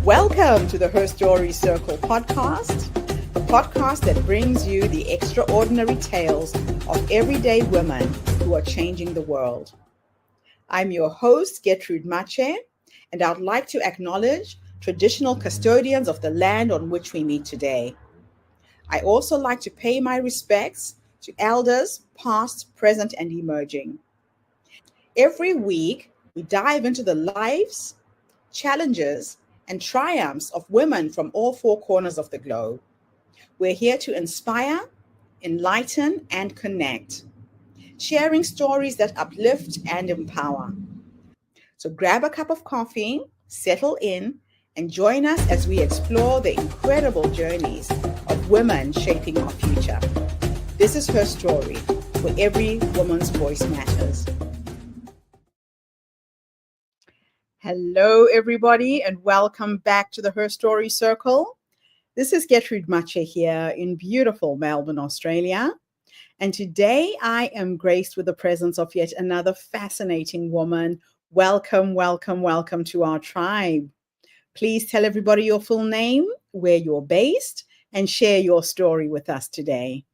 Welcome to the Her Story Circle podcast, the podcast that brings you the extraordinary tales of everyday women who are changing the world. I'm your host, Gertrude Mache, and I'd like to acknowledge traditional custodians of the land on which we meet today. I also like to pay my respects to elders, past, present, and emerging. Every week, we dive into the lives, challenges, and triumphs of women from all four corners of the globe. We're here to inspire, enlighten, and connect, sharing stories that uplift and empower. So grab a cup of coffee, settle in, and join us as we explore the incredible journeys of women shaping our future. This is Her Story, where every woman's voice matters. Hello, everybody, and welcome back to the Her Story Circle. This is Gertrude Mache here in beautiful Melbourne, Australia. And today I am graced with the presence of yet another fascinating woman. Welcome, welcome, welcome to our tribe. Please tell everybody your full name, where you're based, and share your story with us today.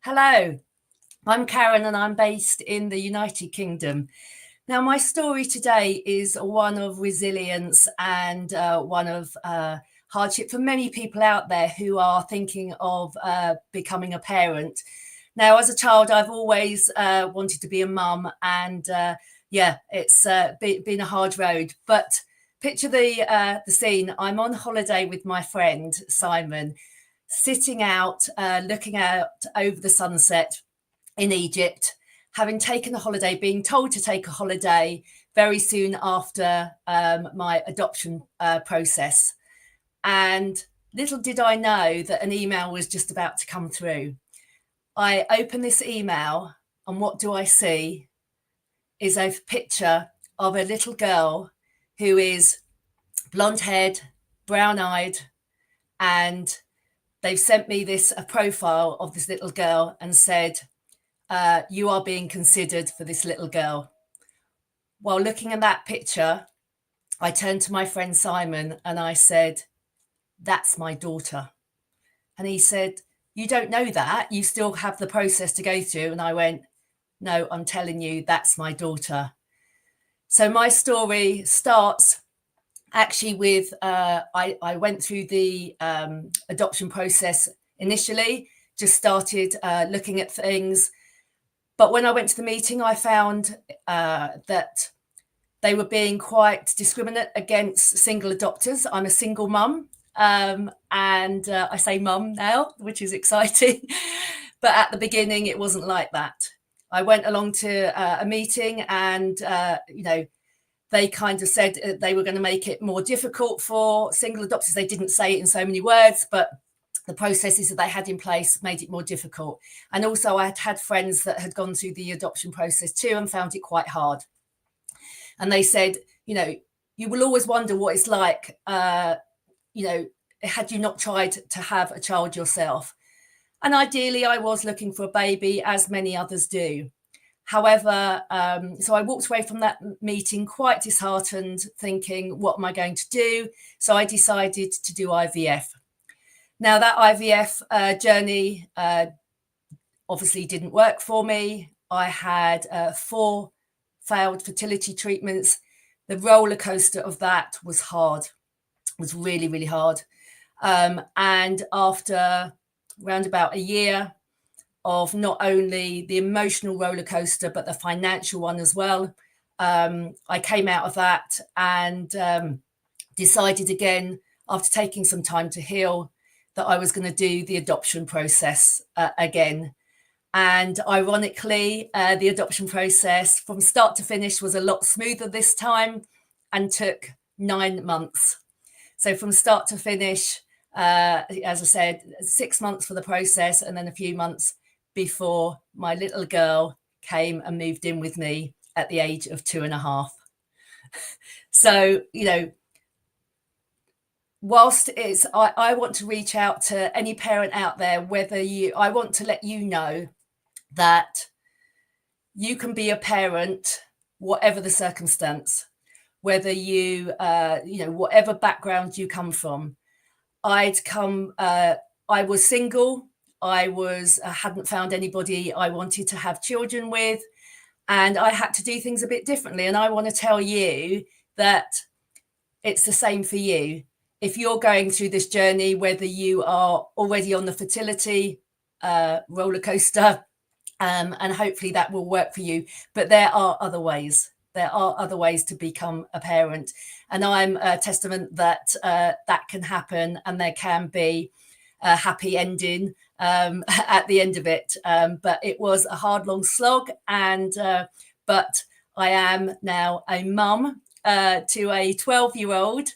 Hello, I'm Karen and I'm based in the United Kingdom. Now, my story today is one of resilience and one of hardship for many people out there who are thinking of becoming a parent. Now, as a child, I've always wanted to be a mum, and it's been a hard road. But picture the scene. I'm on holiday with my friend Simon, sitting out, looking out over the sunset in Egypt, having taken a holiday, being told to take a holiday very soon after my adoption process. And little did I know that an email was just about to come through. I open this email, and what do I see is a picture of a little girl who is blonde-haired, brown-eyed, and they've sent me a profile of this little girl and said, you are being considered for this little girl. While looking at that picture, I turned to my friend Simon and I said, that's my daughter. And he said, you don't know that, you still have the process to go through. And I went, no, I'm telling you, that's my daughter. So my story starts actually with, I went through the adoption process initially, just started looking at things. But when I went to the meeting, I found that they were being quite discriminate against single adopters. I'm a single mum, and I say mum now, which is exciting. But at the beginning, it wasn't like that. I went along to a meeting and, they kind of said they were going to make it more difficult for single adopters. They didn't say it in so many words, but the processes that they had in place made it more difficult. And also I had friends that had gone through the adoption process too and found it quite hard. And they said, you will always wonder what it's like, had you not tried to have a child yourself. And ideally I was looking for a baby, as many others do. However, so I walked away from that meeting quite disheartened, thinking, what am I going to do? So I decided to do IVF. Now, that IVF journey obviously didn't work for me. I had 4 failed fertility treatments. The roller coaster of that was hard, was really, really hard. And after around about a year of not only the emotional roller coaster, but the financial one as well, I came out of that and decided again, after taking some time to heal, that I was going to do the adoption process again. And ironically, the adoption process from start to finish was a lot smoother this time and took 9 months. So from start to finish, as I said, 6 months for the process and then a few months before my little girl came and moved in with me at the age of 2.5. So, whilst I want to reach out to any parent out there, I want to let you know that you can be a parent, whatever the circumstance, whether you, whatever background you come from. I was single. I hadn't found anybody I wanted to have children with, and I had to do things a bit differently. And I want to tell you that it's the same for you. If you're going through this journey, whether you are already on the fertility roller coaster, and hopefully that will work for you, but there are other ways. There are other ways to become a parent, and I'm a testament that that can happen, and there can be a happy ending at the end of it. But it was a hard, long slog, and but I am now a mum to a 12-year-old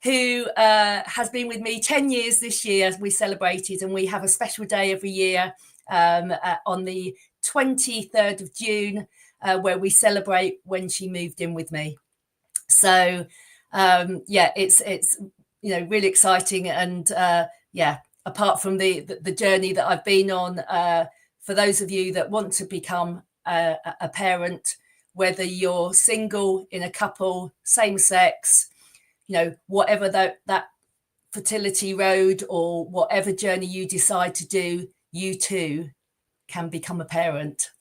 who has been with me 10 years this year, as we celebrated, and we have a special day every year on the 23rd of June, where we celebrate when she moved in with me. So it's really exciting, and apart from the journey that I've been on, for those of you that want to become a parent, whether you're single, in a couple, same sex, whatever that fertility road or whatever journey you decide to do, you too can become a parent.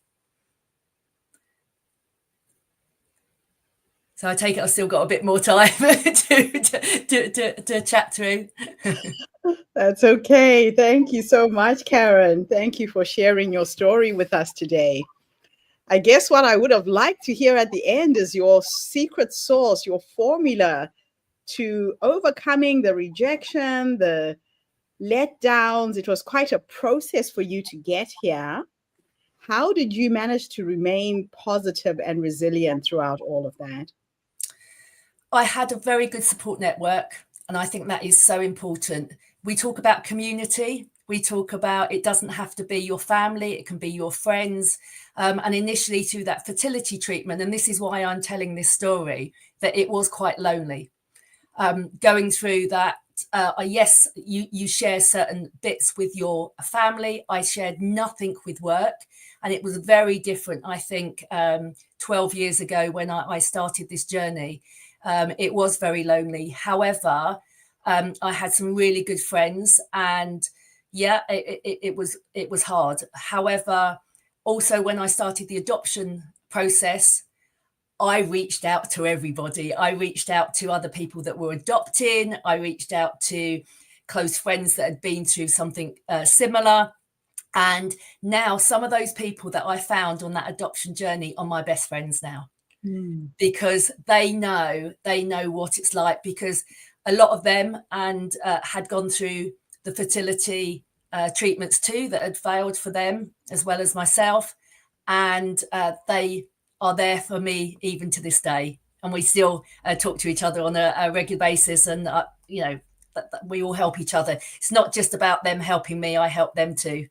So I take it I've still got a bit more time to chat through. That's okay. Thank you so much, Karen. Thank you for sharing your story with us today. I guess what I would have liked to hear at the end is your secret sauce, your formula to overcoming the rejection, the letdowns. It was quite a process for you to get here. How did you manage to remain positive and resilient throughout all of that? I had a very good support network, and I think that is so important. We talk about community. We talk about it doesn't have to be your family, it can be your friends. And initially through that fertility treatment, and this is why I'm telling this story, that it was quite lonely. Going through that, yes, you share certain bits with your family. I shared nothing with work, and it was very different, I think, 12 years ago when I started this journey. It was very lonely. However, I had some really good friends, and it was hard. However, also when I started the adoption process, I reached out to everybody. I reached out to other people that were adopting. I reached out to close friends that had been through something similar. And now some of those people that I found on that adoption journey are my best friends now. Because they know what it's like, because a lot of them had gone through the fertility treatments too that had failed for them, as well as myself. And they are there for me even to this day. And we still talk to each other on a regular basis. And, we all help each other. It's not just about them helping me. I help them too.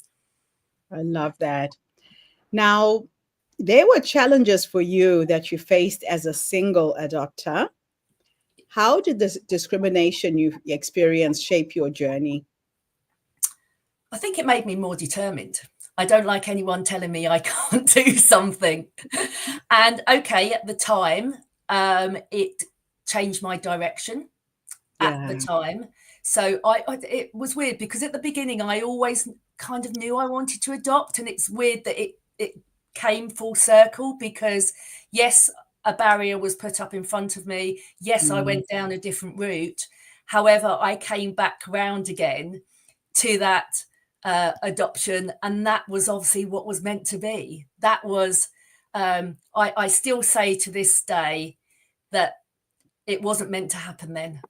I love that. Now, there were challenges for you that you faced as a single adopter. How did this discrimination you experienced shape your journey? I think it made me more determined. I don't like anyone telling me I can't do something. And okay, at the time, it changed my direction at the time. So it was weird, because at the beginning, I always kind of knew I wanted to adopt. And it's weird that it came full circle, because yes, a barrier was put up in front of me. Yes, I went down a different route. However, I came back round again to that adoption, and that was obviously what was meant to be. That was I still say to this day that it wasn't meant to happen then.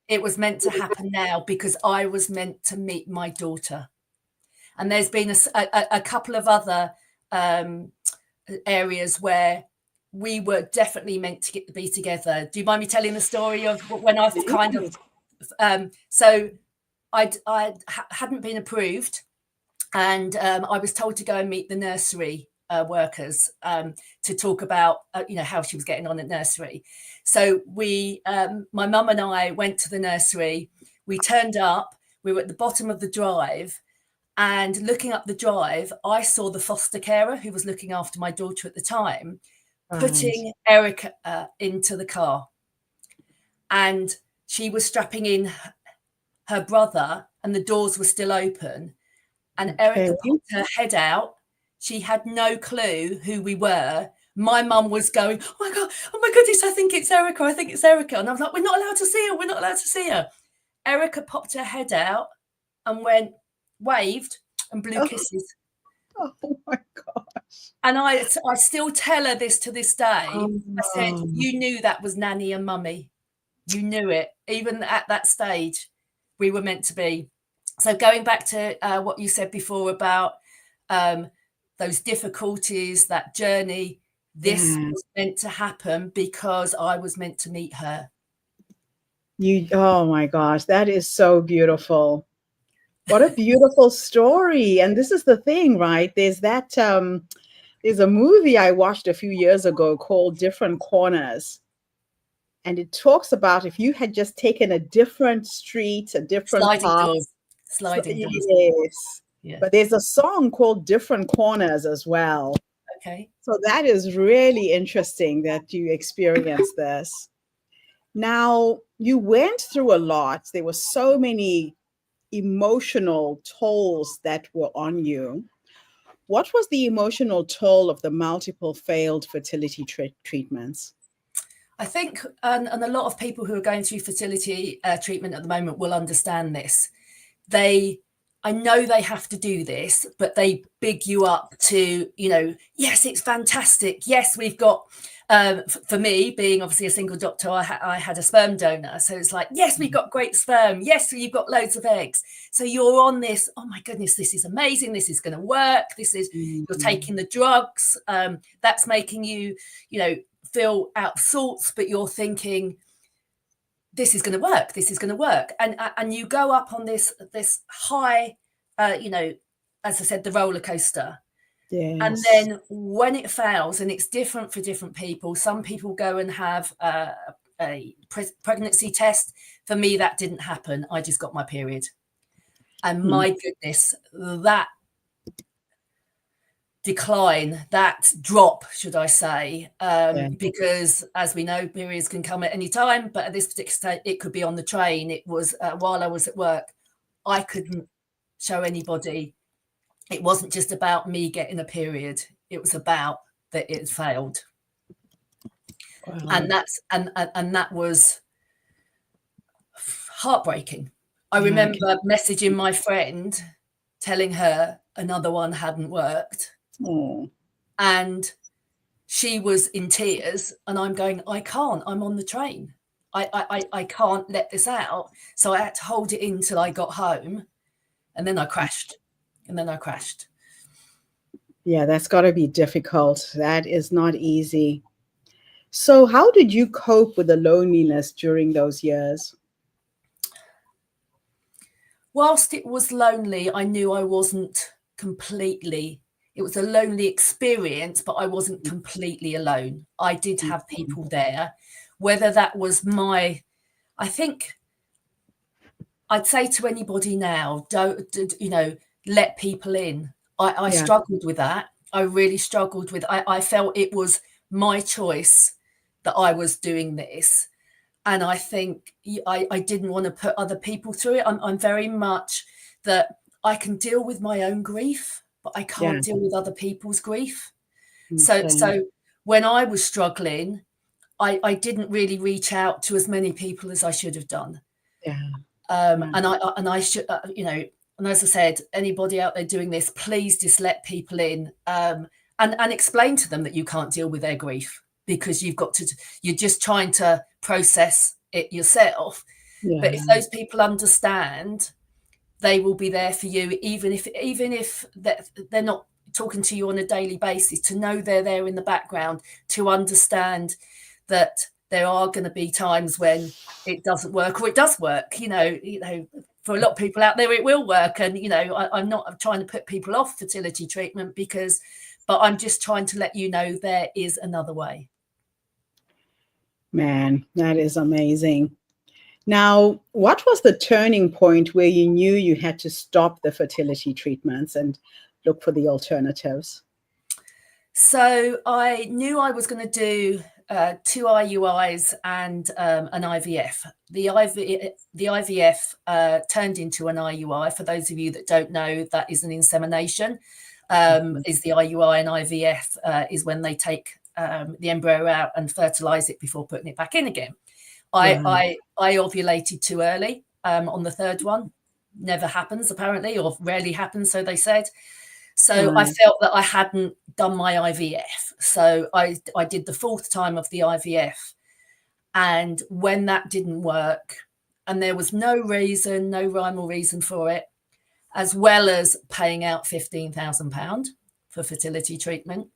It was meant to happen now, because I was meant to meet my daughter. And there's been a couple of other areas where we were definitely meant to be together. Do you mind me telling the story of when I kind of so I hadn't been approved, and I was told to go and meet the nursery workers to talk about how she was getting on at nursery. So we my mum and I went to the nursery. We turned up. We were at the bottom of the drive, And looking up the drive, I saw the foster carer who was looking after my daughter at the time, putting Erica into the car. And she was strapping in her brother, and the doors were still open. And Erica popped her head out. She had no clue who we were. My mum was going, oh my goodness, I think it's Erica. I think it's Erica. And I was like, we're not allowed to see her. We're not allowed to see her. Erica popped her head out and waved and blew kisses. Oh my gosh. And I still tell her this to this day. I said, you knew that was Nanny and Mummy. You knew it. Even at that stage, we were meant to be. So going back to what you said before about those difficulties, that journey, this was meant to happen because I was meant to meet her. Oh my gosh, that is so beautiful. What a beautiful story. And this is the thing, right? There's that, there's a movie I watched a few years ago called Different Corners. And it talks about if you had just taken a different street, a different path. Sliding doors. Yes. Yeah. But there's a song called Different Corners as well. Okay. So that is really interesting that you experienced this. Now, you went through a lot. There were so many emotional tolls that were on you. What was the emotional toll of the multiple failed fertility treatments? I think, and a lot of people who are going through fertility treatment at the moment will understand this. I know they have to do this, but they big you up to, yes, it's fantastic. Yes, we've got, for me, being obviously a single doctor, I had a sperm donor. So it's like, yes, we've got great sperm. Yes, you've got loads of eggs. So you're on this, oh my goodness, this is amazing. This is going to work. You're taking the drugs. That's making you, feel out of sorts, but you're thinking, this is going to work. This is going to work. And you go up on this high, as I said, the roller coaster. Yes. And then when it fails, and it's different for different people, some people go and have a pregnancy test. For me, that didn't happen. I just got my period. And my goodness, that decline, that drop, should I say, because as we know, periods can come at any time, but at this particular stage, it could be on the train. It was while I was at work, I couldn't show anybody. It wasn't just about me getting a period. It was about that it failed. Wow. And that was heartbreaking. I remember messaging my friend, telling her another one hadn't worked. And she was in tears, and I'm going, I can't, I'm on the train. I can't let this out. So I had to hold it in till I got home, and then I crashed. Yeah, that's got to be difficult. That is not easy. So how did you cope with the loneliness during those years? Whilst it was lonely, I knew I wasn't completely, it was a lonely experience, but I wasn't completely alone. I did have people there, whether that was I think I'd say to anybody now, don't, let people in. I struggled with that. I really struggled with, I felt it was my choice that I was doing this. And I think I didn't want to put other people through it. I'm very much that I can deal with my own grief, but I can't deal with other people's grief. Okay. So when I was struggling, I didn't really reach out to as many people as I should have done. And I should, and as I said, anybody out there doing this, please just let people in and explain to them that you can't deal with their grief, because you're just trying to process it yourself. But if those people understand, they will be there for you, even if they're not talking to you on a daily basis, to know they're there in the background, to understand that there are going to be times when it doesn't work, or it does work. For a lot of people out there, it will work. And, I'm not trying to put people off fertility treatment but I'm just trying to let you know there is another way. Man, that is amazing. Now, what was the turning point where you knew you had to stop the fertility treatments and look for the alternatives? So I knew I was going to do 2 IUIs and an IVF. The IVF turned into an IUI. For those of you that don't know, that is an insemination. Is the IUI and IVF is when they take the embryo out and fertilize it before putting it back in again. I ovulated too early on the third one. Never happens apparently, or rarely happens, so they said. So I felt that I hadn't done my IVF. So I did the fourth time of the IVF. And when that didn't work, and there was no reason, no rhyme or reason for it, as well as paying out £15,000 for fertility treatment.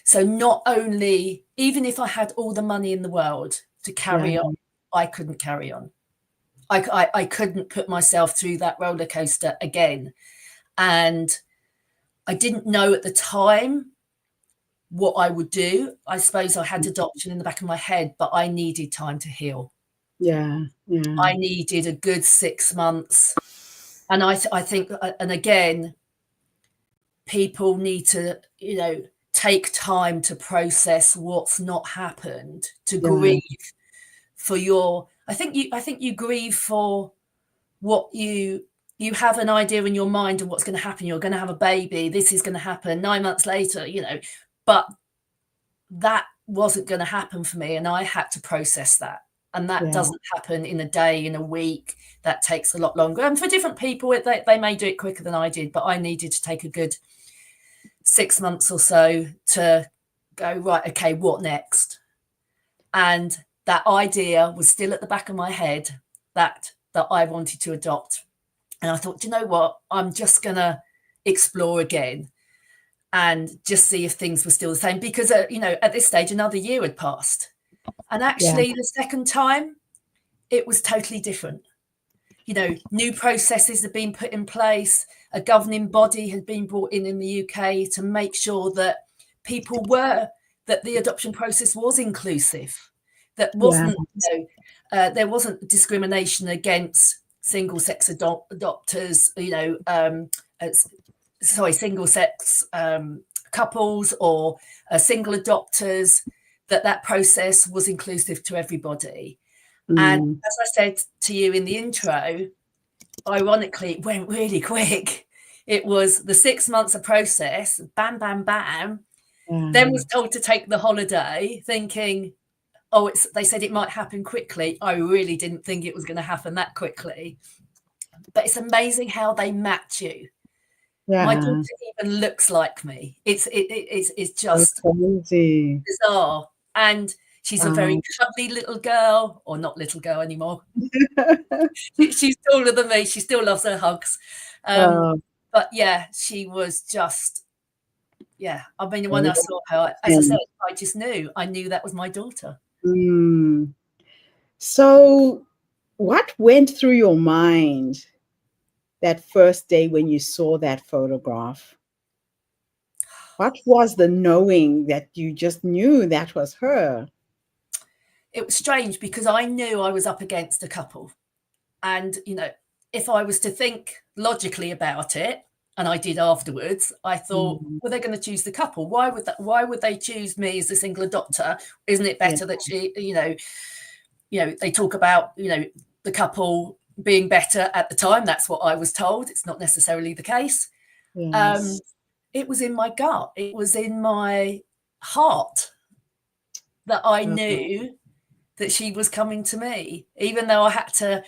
So not only, even if I had all the money in the world to carry on, I couldn't carry on. I couldn't put myself through that roller coaster again. And I didn't know at the time what I would do. I suppose I had adoption in the back of my head, but I needed time to heal. Yeah. I needed a good 6 months. And I think, and again, people need to, take time to process what's not happened, to grieve for I think you grieve for what you have an idea in your mind of what's going to happen. You're going to have a baby. This is going to happen 9 months later, but that wasn't going to happen for me. And I had to process that. And that doesn't happen in a day, in a week. That takes a lot longer. And for different people, they may do it quicker than I did, but I needed to take a good 6 months or so to go, right, okay, what next? And that idea was still at the back of my head that I wanted to adopt. And I thought, you know what? I'm just going to explore again and just see if things were still the same. Because, at this stage, another year had passed. And actually, the second time, it was totally different. New processes had been put in place. A governing body had been brought in the UK to make sure that that the adoption process was inclusive, that wasn't, there wasn't discrimination against single-sex adopters, single-sex couples or single adopters, that process was inclusive to everybody. And as I said to you in the intro, ironically, it went really quick. It was the 6 months of process, bam, bam, bam. Then was told to take the holiday, thinking, they said it might happen quickly. I really didn't think it was going to happen that quickly. But it's amazing how they match you. My daughter even looks like me. It's just crazy. bizarre. And she's a very cuddly little girl, or not little girl anymore. She's taller than me. She still loves her hugs. But yeah, she was just, I mean, when I saw her, as I said, I just knew. I knew that was my daughter. So what went through your mind that first day when you saw that photograph? What was the knowing that you just knew that was her? It was strange because I knew I was up against a couple. And, if I was to think logically about it, and I did afterwards, I thought, well, they're going to choose the couple. Why would they choose me as a single adopter? Isn't it better that she, they talk about, the couple being better at the time. That's what I was told. It's not necessarily the case. Yes. It was in my gut. It was in my heart that I knew that she was coming to me, even though I had to,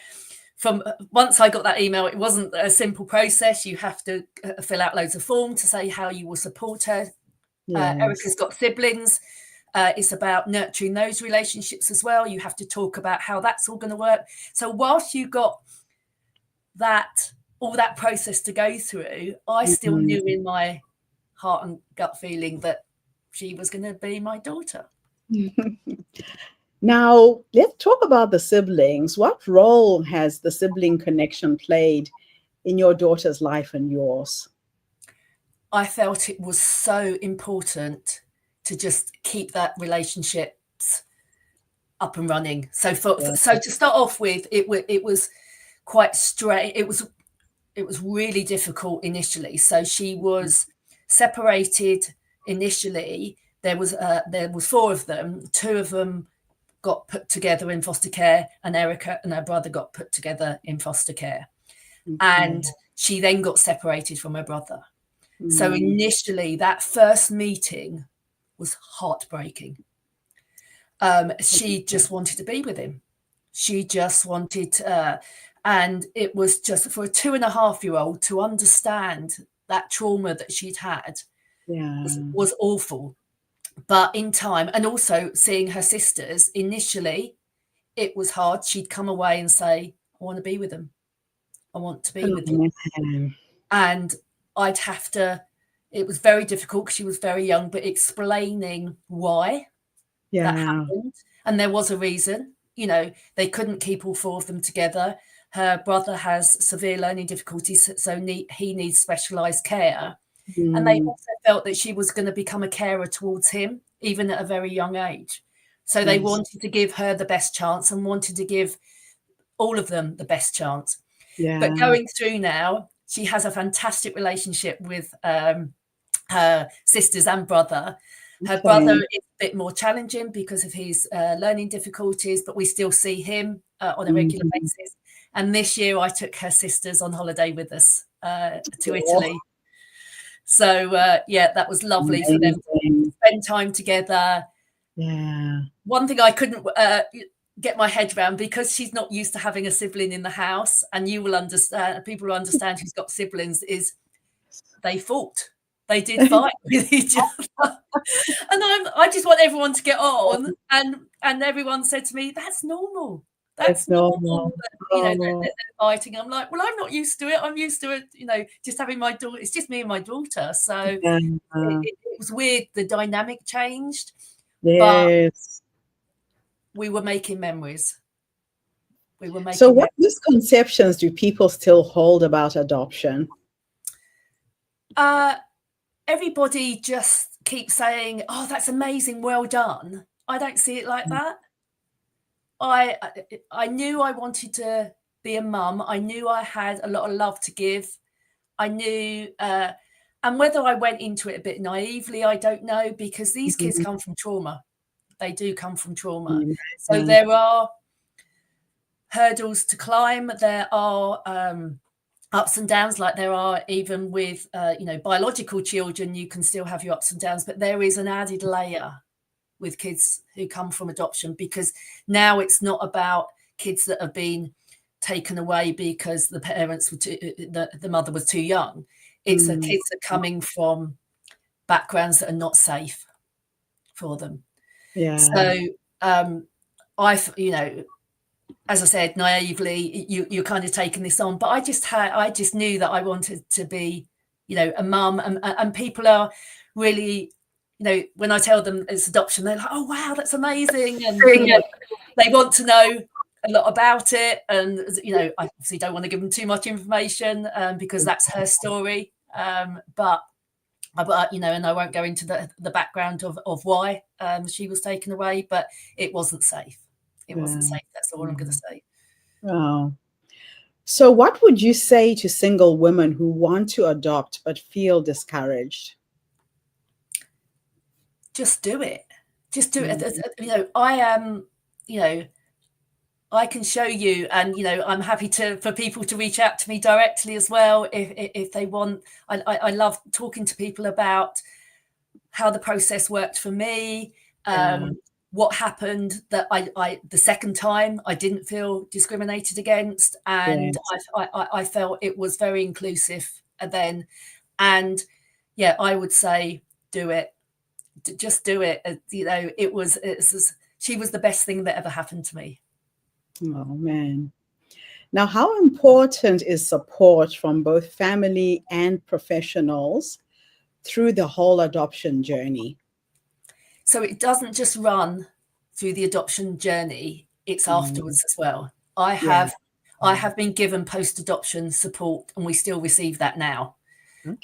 once I got that email, it wasn't a simple process. You have to fill out loads of forms to say how you will support her. Erica's got siblings. It's about nurturing those relationships as well. You have to talk about how that's all going to work. So whilst you got all that process to go through, I still knew in my heart and gut feeling that she was going to be my daughter. Now, let's talk about the siblings. What role has the sibling connection played in your daughter's life and yours? I felt it was so important to just keep that relationships up and running. So so to start off with, it was quite straight. It was really difficult initially. So she was separated initially. There was 4 of them. 2 of them got put together in foster care, and Erica and her brother got put together in foster care. And she then got separated from her brother. So initially, that first meeting was heartbreaking. She just wanted to be with him. She just wanted, and it was just for a 2.5-year-old to understand that trauma that she'd had was awful. But in time, and also seeing her sisters, initially, it was hard. She'd come away and say, I want to be with them. I want to be with them. And I'd have to, it was very difficult because she was very young, but explaining why that happened. And there was a reason, they couldn't keep all 4 of them together. Her brother has severe learning difficulties, so he needs specialized care. And they also felt that she was going to become a carer towards him, even at a very young age. So they wanted to give her the best chance and wanted to give all of them the best chance. But going through now, she has a fantastic relationship with her sisters and brother. Her brother is a bit more challenging because of his learning difficulties, but we still see him on a regular basis. And this year I took her sisters on holiday with us to Italy. So, that was lovely for them to spend time together. One thing I couldn't get my head around, because she's not used to having a sibling in the house, and you will understand, people will understand who's got siblings, is they fought. They did fight with each other. And I just want everyone to get on. And everyone said to me, that's normal. That's normal. That, they're fighting. I'm like, well, I'm not used to it. I'm used to it, just having my daughter. It's just me and my daughter. So it was weird. The dynamic changed. But we were making memories. So what misconceptions do people still hold about adoption? Everybody just keeps saying, oh, that's amazing, well done. I don't see it like that. I knew I wanted to be a mum. I knew I had a lot of love to give. I knew, and whether I went into it a bit naively, I don't know, because these kids come from trauma. They do come from trauma. So there are hurdles to climb. There are ups and downs, like there are even with, biological children. You can still have your ups and downs, but there is an added layer with kids who come from adoption, because now it's not about kids that have been taken away because the parents were the mother was too young. It's the kids that are coming from backgrounds that are not safe for them. So as I said, naively, you're kind of taking this on, but I just knew that I wanted to be, a mum, and people are really, when I tell them it's adoption, they're like, oh wow, that's amazing, and they want to know a lot about it, and I obviously don't want to give them too much information because that's her story, but and I won't go into the background of why she was taken away, but it wasn't safe. It wasn't safe. That's all I'm going to say. Oh. So what would you say to single women who want to adopt but feel discouraged? Just do it. Just do it. I am, I can show you, and, I'm happy for people to reach out to me directly as well if they want. I love talking to people about how the process worked for me. What happened that I the second time I didn't feel discriminated against, and I felt it was very inclusive then. And I would say do it. Just do it. She was the best thing that ever happened to me. Oh man. Now, how important is support from both family and professionals through the whole adoption journey? So it doesn't just run through the adoption journey, it's afterwards as well. I have been given post-adoption support, and we still receive that now.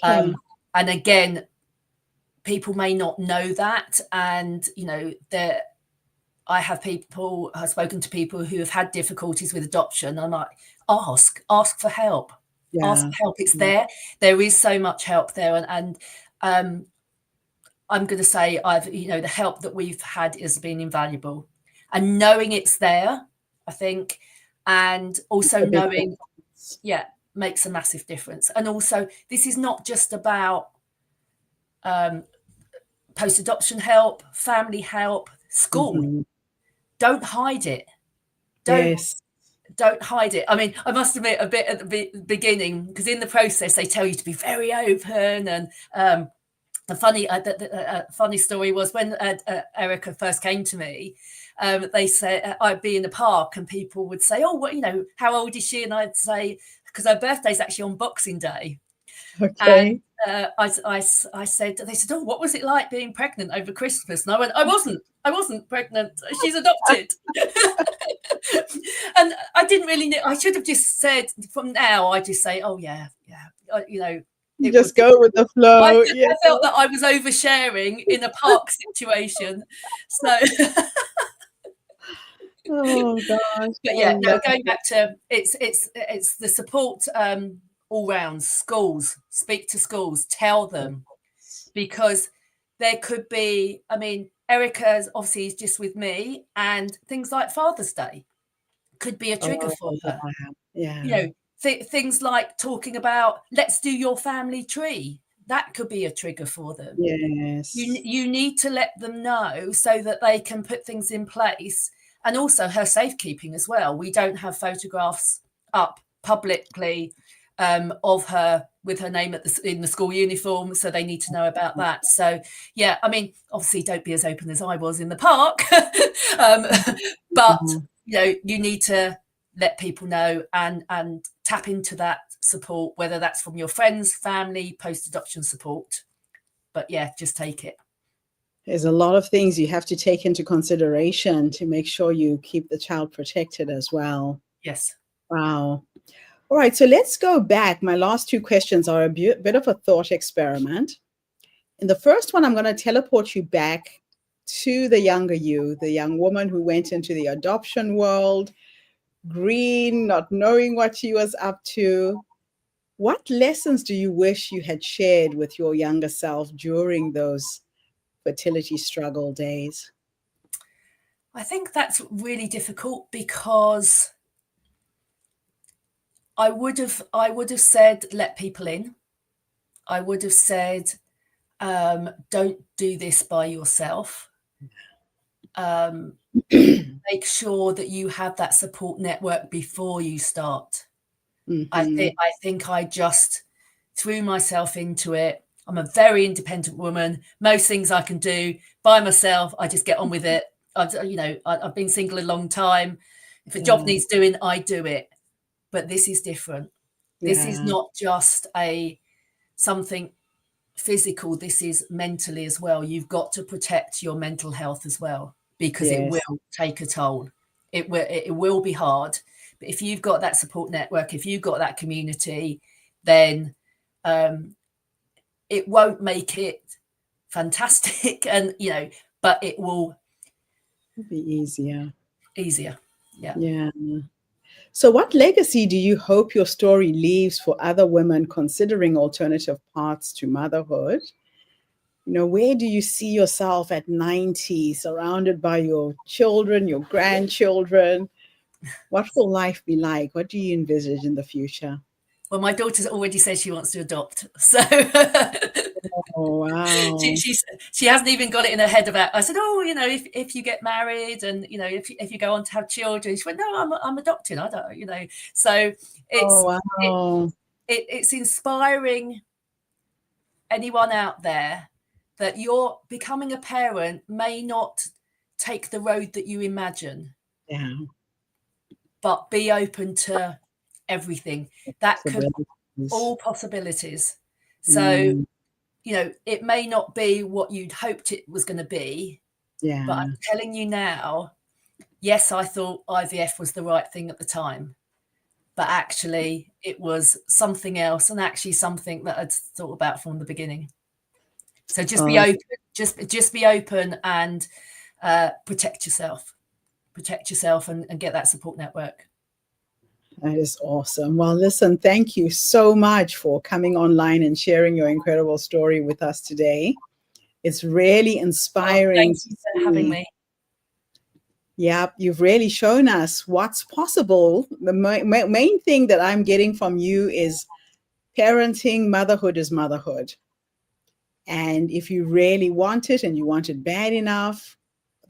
And again, people may not know that, and I have spoken to people who have had difficulties with adoption. I'm like, ask for help. Yeah. Ask for help. It's there. There is so much help there. And I'm going to say the help that we've had has been invaluable. And knowing it's there, I think, and also knowing, makes a massive difference. And also, this is not just about post-adoption help, family help, school. Mm-hmm. Don't hide it. Don't hide it. I mean, I must admit a bit at the beginning, because in the process they tell you to be very open. And the funny story was when Erica first came to me, they said I'd be in the park and people would say, "Oh, how old is she?" And I'd say, because her birthday's actually on Boxing Day. Okay. And I said, they said, "Oh, what was it like being pregnant over Christmas?" And I went, I wasn't pregnant. She's adopted." And I didn't really know. I should have just said, from now, I just say, "Oh yeah. Go with the flow." I felt that I was oversharing in a park situation. So oh gosh. But going back to it's the support all round. Schools, speak to schools, tell them, because there could be, I mean, Erica's obviously is just with me, and things like Father's Day could be a trigger for her. Yeah. Things like talking about, let's do your family tree. That could be a trigger for them. Yes. You need to let them know so that they can put things in place. And also her safekeeping as well. We don't have photographs up publicly of her with her name in the school uniform, so they need to know about that. So yeah, I mean, obviously don't be as open as I was in the park, but you need to let people know and tap into that support, whether that's from your friends, family, post-adoption support. But yeah, just take it. There's a lot of things you have to take into consideration to make sure you keep the child protected as well. Yes. Wow. All right, so let's go back. My last two questions are a bit of a thought experiment. In the first one, I'm going to teleport you back to the younger you, the young woman who went into the adoption world, green, not knowing what she was up to. What lessons do you wish you had shared with your younger self during those fertility struggle days? I think that's really difficult, because I would have said, let people in. I would have said, don't do this by yourself. Make sure that you have that support network before you start. Mm-hmm. I think I just threw myself into it. I'm a very independent woman. Most things I can do by myself. I just get on with it. I've been single a long time. If a job needs doing, I do it. But this is different. This is not just something physical. This is mentally as well. You've got to protect your mental health as well, because it will take a toll. It will be hard. But if you've got that support network, if you've got that community, then it won't make it fantastic, but it will be easier. Yeah. So what legacy do you hope your story leaves for other women considering alternative paths to motherhood? Where do you see yourself at 90, surrounded by your children, your grandchildren? What will life be like? What do you envisage in the future? Well, my daughter's already said she wants to adopt. So oh, wow. she hasn't even got it in her head about, I said, if you get married and, if you go on to have children, she went, no, I'm adopting. I don't, so it's inspiring anyone out there that you're becoming a parent may not take the road that you imagine. Yeah. But be open to everything. That could all possibilities. So, it may not be what you'd hoped it was going to be. Yeah. But I'm telling you now, yes, I thought IVF was the right thing at the time. But actually, it was something else, and actually something that I'd thought about from the beginning. So just be open. Just be open and protect yourself. protect yourself and get that support network. That is awesome. Well, listen, thank you so much for coming online and sharing your incredible story with us today. It's really inspiring. Thank you for having me. Yeah, you've really shown us what's possible. The main thing that I'm getting from you is parenting, motherhood is motherhood. And if you really want it and you want it bad enough,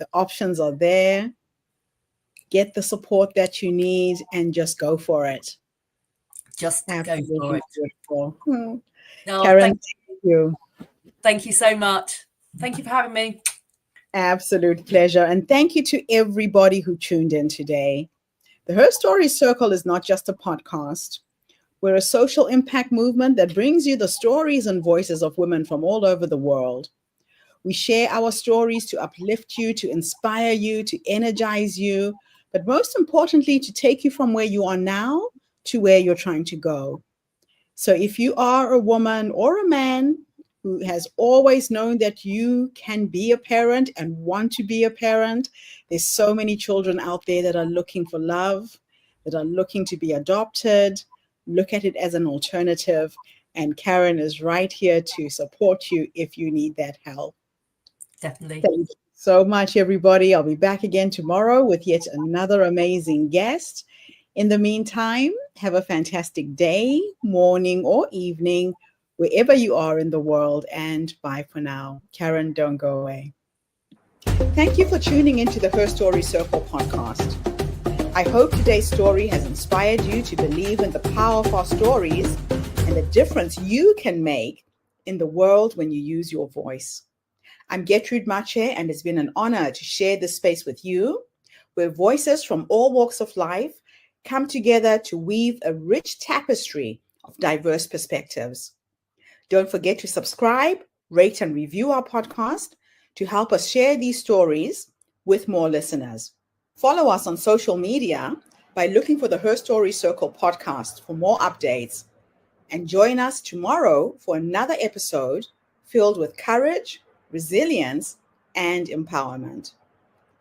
the options are there. Get the support that you need and just go for it. Just Absolutely go for it. beautiful. No, Karen, thank you. Thank you so much. Thank you for having me. Absolute pleasure. And thank you to everybody who tuned in today. The Her Story Circle is not just a podcast. We're a social impact movement that brings you the stories and voices of women from all over the world. We share our stories to uplift you, to inspire you, to energize you, but most importantly, to take you from where you are now to where you're trying to go. So if you are a woman or a man who has always known that you can be a parent and want to be a parent, there's so many children out there that are looking for love, that are looking to be adopted. Look at it as an alternative. And Karen is right here to support you if you need that help. Definitely. Thank you so much, everybody. I'll be back again tomorrow with yet another amazing guest. In the meantime, have a fantastic day, morning, or evening, wherever you are in the world. And bye for now. Karen, don't go away. Thank you for tuning into the Her Story Circle podcast. I hope today's story has inspired you to believe in the power of our stories and the difference you can make in the world when you use your voice. I'm Gertrude Mache, and it's been an honor to share this space with you, where voices from all walks of life come together to weave a rich tapestry of diverse perspectives. Don't forget to subscribe, rate, and review our podcast to help us share these stories with more listeners. Follow us on social media by looking for the Her Story Circle podcast for more updates. And join us tomorrow for another episode filled with courage, resilience, and empowerment.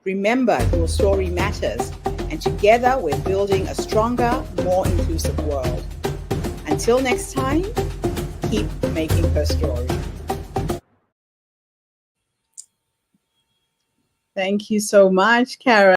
Remember, your story matters, and together we're building a stronger, more inclusive world. Until next time, keep making her story. Thank you so much, Karen.